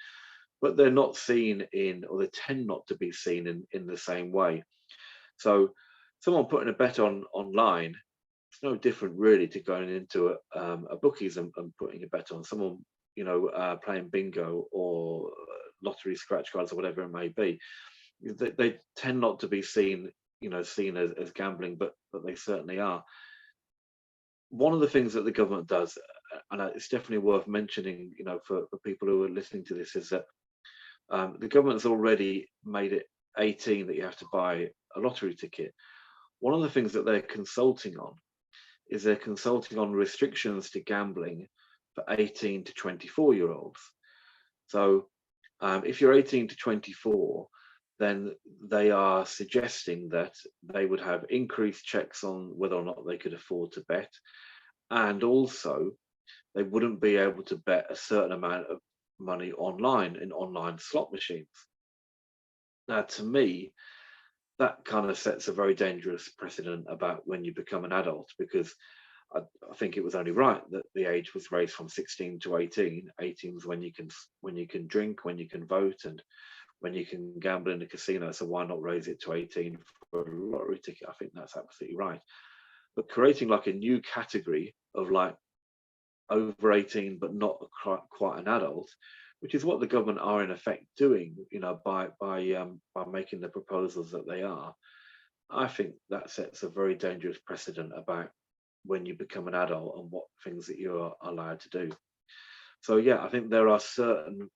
but they're not seen in, or they tend not to be seen in the same way. So someone putting a bet online, it's no different really to going into a bookies and putting a bet on. Someone playing bingo or lottery scratch cards or whatever it may be. They tend not to be seen as gambling, but they certainly are. One of the things that the government does, and it's definitely worth mentioning, for people who are listening to this, is that the government's already made it 18 that you have to buy a lottery ticket. One of the things that they're consulting on is they're consulting on restrictions to gambling for 18 to 24-year-olds. So if you're 18 to 24, then they are suggesting that they would have increased checks on whether or not they could afford to bet. And also, they wouldn't be able to bet a certain amount of money online in online slot machines. Now, to me, that kind of sets a very dangerous precedent about when you become an adult, because I think it was only right that the age was raised from 16 to 18. 18 is when you can drink, when you can vote, and when you can gamble in a casino. So why not raise it to 18 for a lottery ticket? I think that's absolutely right. But creating like a new category of like over 18 but not quite an adult, which is what the government are in effect doing, by making the proposals that they are, I think that sets a very dangerous precedent about when you become an adult and what things that you are allowed to do. So yeah, I think there are certain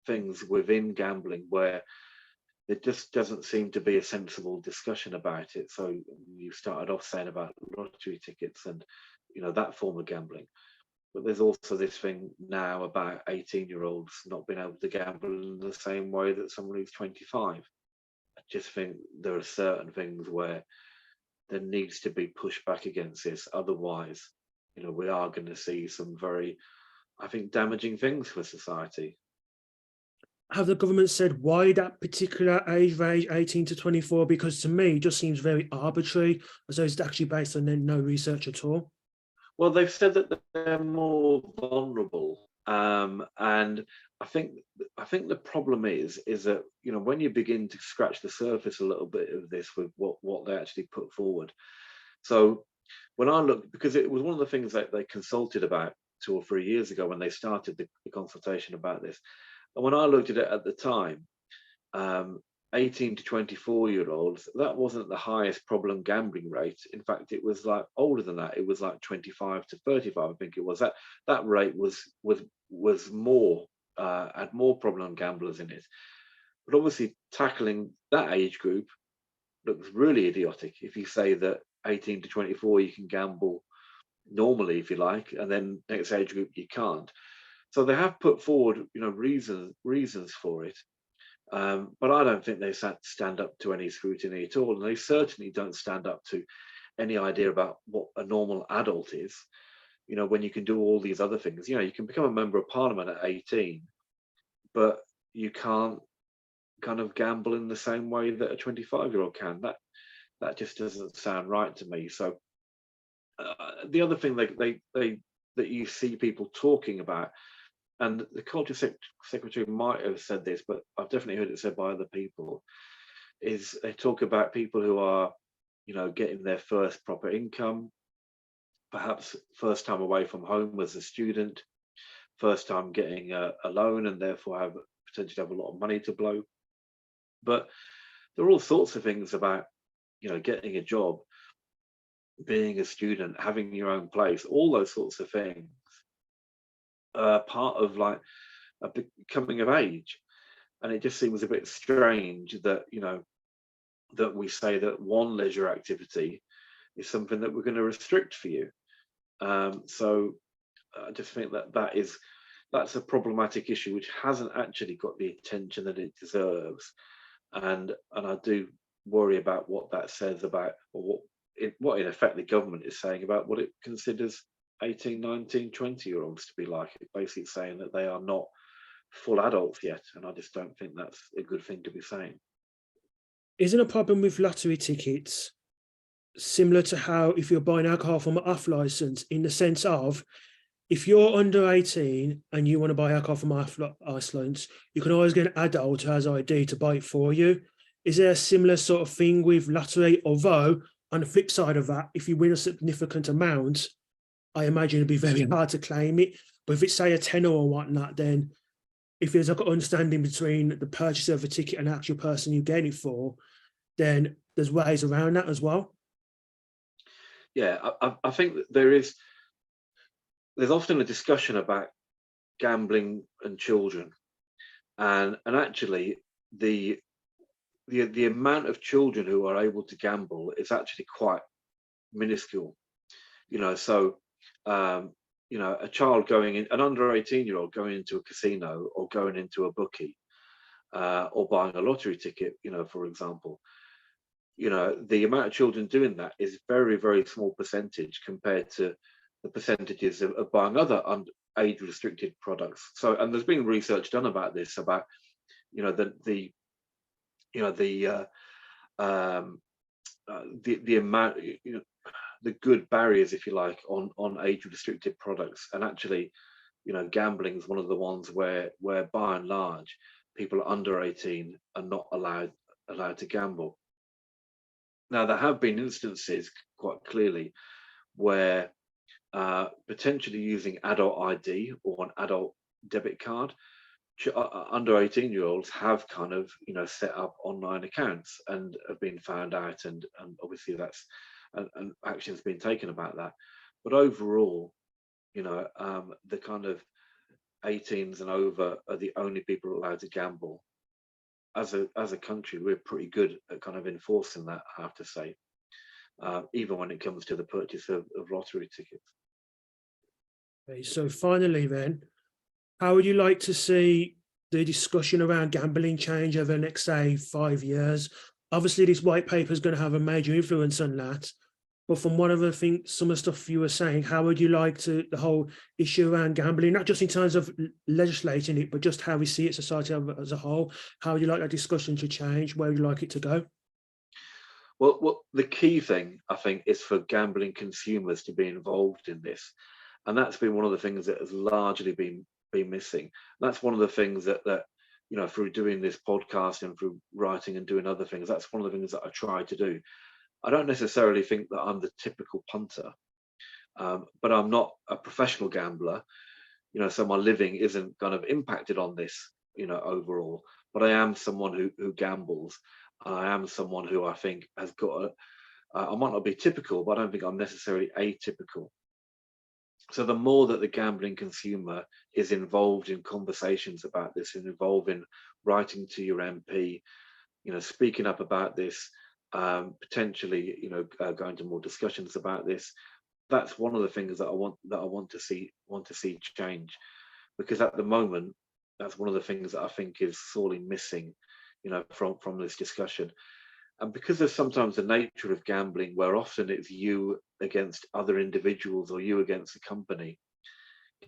things within gambling where there just doesn't seem to be a sensible discussion about it. So you started off saying about lottery tickets and that form of gambling, but there's also this thing now about 18-year-olds not being able to gamble in the same way that someone who's 25. I just think there are certain things where there needs to be pushback against this. Otherwise, we are going to see some very, I think, damaging things for society. Have the government said why that particular age range, 18 to 24? Because to me, it just seems very arbitrary, as though it's actually based on no research at all. Well, they've said that they're more vulnerable, and I think the problem is that when you begin to scratch the surface a little bit of this with what they actually put forward. So when I look, because it was one of the things that they consulted about 2 or 3 years ago when they started the consultation about this, and when I looked at it at the time, 18 to 24-year-olds, that wasn't the highest problem gambling rate. In fact, it was like older than that. It was like 25 to 35, I think it was. That rate was more, had more problem gamblers in it. But obviously tackling that age group looks really idiotic if you say that 18 to 24 you can gamble normally, if you like, and then next age group you can't. So they have put forward reasons for it. But I don't think they stand up to any scrutiny at all. And they certainly don't stand up to any idea about what a normal adult is. When you can do all these other things, you can become a member of parliament at 18, but you can't kind of gamble in the same way that a 25-year-old can. That just doesn't sound right to me. So the other thing that you see people talking about, and the culture secretary might have said this, but I've definitely heard it said by other people, is they talk about people who are, getting their first proper income, perhaps first time away from home as a student, first time getting a loan, and therefore have potentially have a lot of money to blow. But there are all sorts of things about, getting a job, being a student, having your own place, all those sorts of things, part of like a coming of age. And it just seems a bit strange that, that we say that one leisure activity is something that we're going to restrict for you. So I just think that that's a problematic issue which hasn't actually got the attention that it deserves, and I do worry about what that says about, or what in effect the government is saying about what it considers 18, 19, 20-year-olds to be like. It's basically saying that they are not full adults yet, and I just don't think that's a good thing to be saying. Isn't a problem with lottery tickets similar to how if you're buying alcohol from an off license, in the sense of if you're under 18 and you want to buy alcohol from off license, you can always get an adult who has ID to buy it for you. Is there a similar sort of thing with lottery? Although on the flip side of that, if you win a significant amount, I imagine it'd be very hard to claim it. But if it's say a tenner or whatnot, then if there's like an understanding between the purchaser of a ticket and the actual person you get it for, then there's ways around that as well. Yeah, I think that there's often a discussion about gambling and children, and actually the amount of children who are able to gamble is actually quite minuscule. So a child going in, an under 18-year-old going into a casino or going into a bookie, or buying a lottery ticket, for example, the amount of children doing that is very, very small percentage compared to the percentages of buying other age restricted products. So, and there's been research done about this, about the amount, the good barriers, if you like, on age restricted products. And actually, gambling is one of the ones where by and large people under 18 are not allowed to gamble. Now, there have been instances quite clearly where potentially using adult ID or an adult debit card, under 18-year-olds have kind of set up online accounts and have been found out, and obviously that's and action's been taken about that. But overall, the kind of 18s and over are the only people allowed to gamble. As a country, we're pretty good at kind of enforcing that, I have to say, even when it comes to the purchase of lottery tickets. Okay, so finally then, how would you like to see the discussion around gambling change over the next, say, 5 years? Obviously, this white paper is going to have a major influence on that. But from one of the things, some of the stuff you were saying, how would you like to the whole issue around gambling, not just in terms of legislating it, but just how we see it, society as a whole? How would you like that discussion to change? Where would you like it to go? Well, the key thing, I think, is for gambling consumers to be involved in this, and that's been one of the things that has largely been missing. That's one of the things that through doing this podcast and through writing and doing other things, that's one of the things that I try to do. I don't necessarily think that I'm the typical punter, but I'm not a professional gambler, so my living isn't kind of impacted on this, overall. But I am someone who gambles. I am someone who I think has got I might not be typical, but I don't think I'm necessarily atypical. So the more that the gambling consumer is involved in conversations about this, and involved in writing to your MP, speaking up about this, potentially, going to more discussions about this, that's one of the things that I want to see change, because at the moment, that's one of the things that I think is sorely missing, from this discussion. And because there's sometimes the nature of gambling where often it's you against other individuals or you against a company,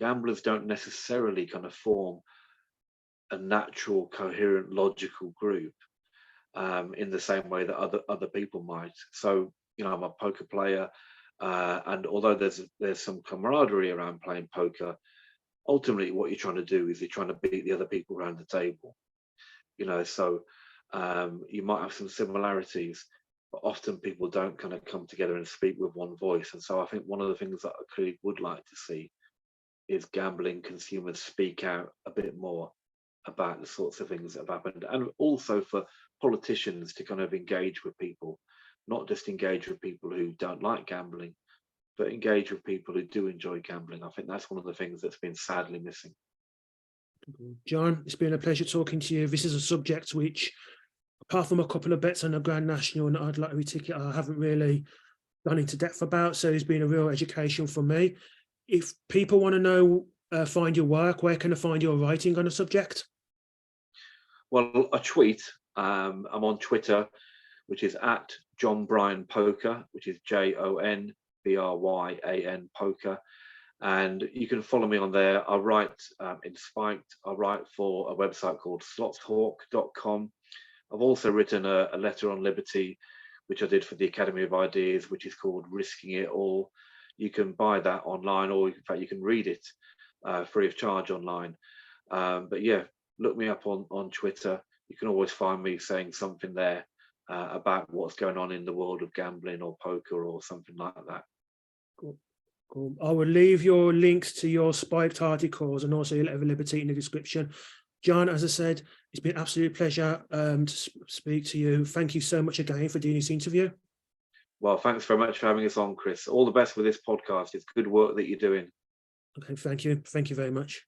gamblers don't necessarily kind of form a natural, coherent, logical group, in the same way that other people might. So, I'm a poker player, and although there's some camaraderie around playing poker, ultimately what you're trying to do is you're trying to beat the other people around the table. So you might have some similarities, but often people don't kind of come together and speak with one voice. And so I think one of the things that I clearly would like to see is gambling consumers speak out a bit more about the sorts of things that have happened, and also for politicians to kind of engage with people, not just engage with people who don't like gambling, but engage with people who do enjoy gambling. I think that's one of the things that's been sadly missing. John, it's been a pleasure talking to you. This is a subject which, apart from a couple of bets on the Grand National and I'd lottery ticket, I haven't really gone into depth about. So it's been a real education for me. If people want to know, find your work, where can I find your writing on the subject? Well, I tweet. I'm on Twitter, which is at John Bryan Poker, which is JONBRYAN Poker. And you can follow me on there. I write in Spiked. I write for a website called slotshawk.com. I've also written a letter on liberty, which I did for the Academy of Ideas, which is called Risking It All. You can buy that online, or in fact, you can read it free of charge online. But yeah, look me up on Twitter. You can always find me saying something there about what's going on in the world of gambling or poker or something like that. Cool. Cool. I will leave your links to your Spiked articles and also your letter of liberty in the description. John, as I said, it's been an absolute pleasure to speak to you. Thank you so much again for doing this interview. Well, thanks very much for having us on, Chris. All the best with this podcast. It's good work that you're doing. Okay, thank you. Thank you very much.